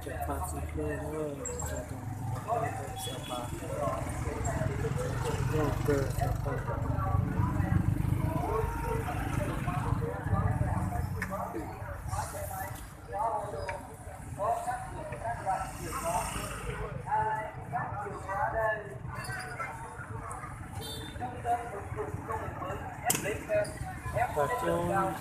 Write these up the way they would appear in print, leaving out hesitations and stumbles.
Cepat sikit sabar. Oke, sabar. Kacang,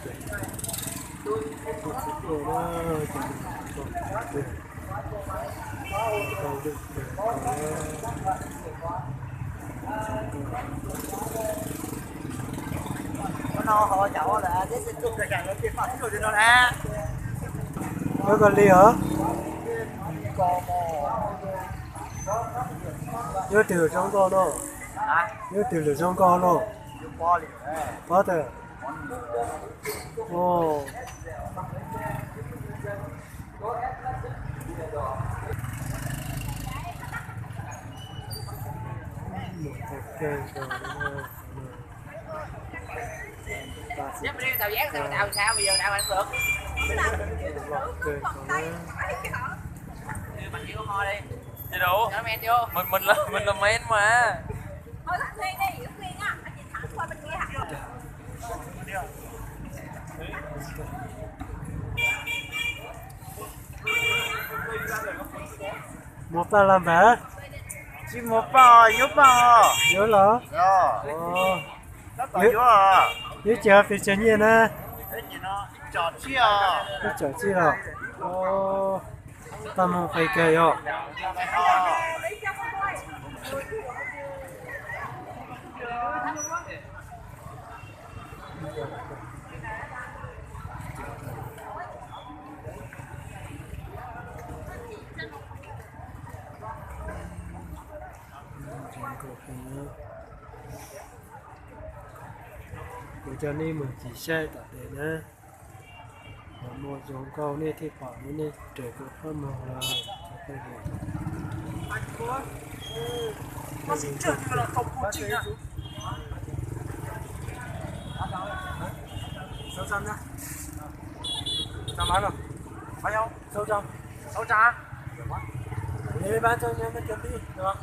nó họ chọn là cái sinh chung là chẳng có tiền phạt rồi nó nè. có con ly hả? Nhớ từ trong con đâu? Nhớ từ trong con đâu? Có thể. Ồ. Nhớ đi tàu dán tàu sao bây giờ tàu ăn được. Bạn chịu ho đi. Gì đâu? Cho men vô. Mình là men mà. Thôi thằng Khuyên đi, Khuyên á, anh chị thẳng qua bên kia hẳn rồi. Một ta làm hả? Chỉ một bò, giúp bò. Nhớ là? Rồi. Nó còn vô à. Nhớ chờ phía trên nhiên á. Thế gì nó trọt chi à. Nhớ chờ chi à? Ồ. Ta muốn phải kề rồi. Của cho nên mình chỉ xe tại để nè một giống câu này thì bảo nó này để có phân màu là phải để Nó xin chơi nhưng mà là không có chinh à. 收账呢？干嘛呢？还要收账？收账。你一般挣钱的准备对吧？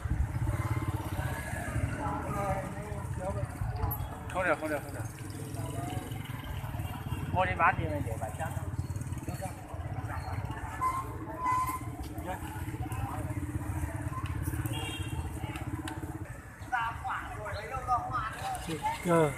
扣点。我的8点了，900张。这个。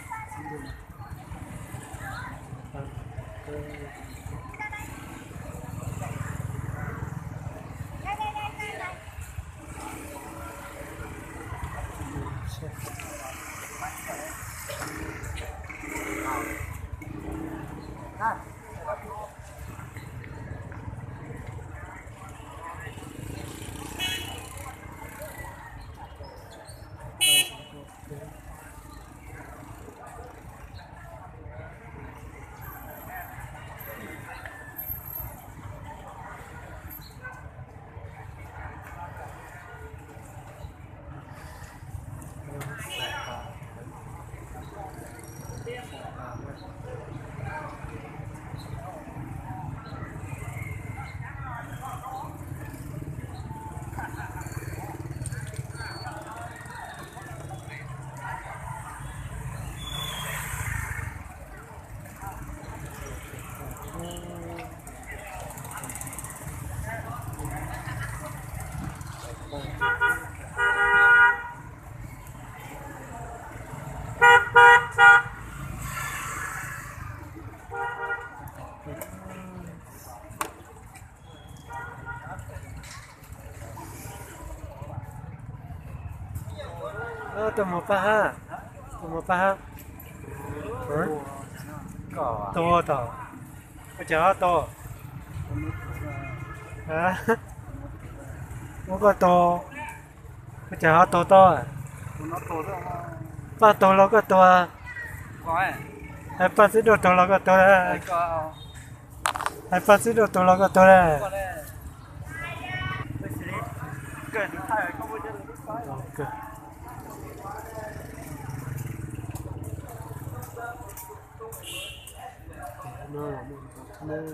Tụi một pa ha, to, cái chó to, hả? Nó có to, cái chó to à? Ba to nó có to à? Hai ba xí đồ to nó có to à? Hai ba xí đồ to nó có to à? Okay. Nó là một nơi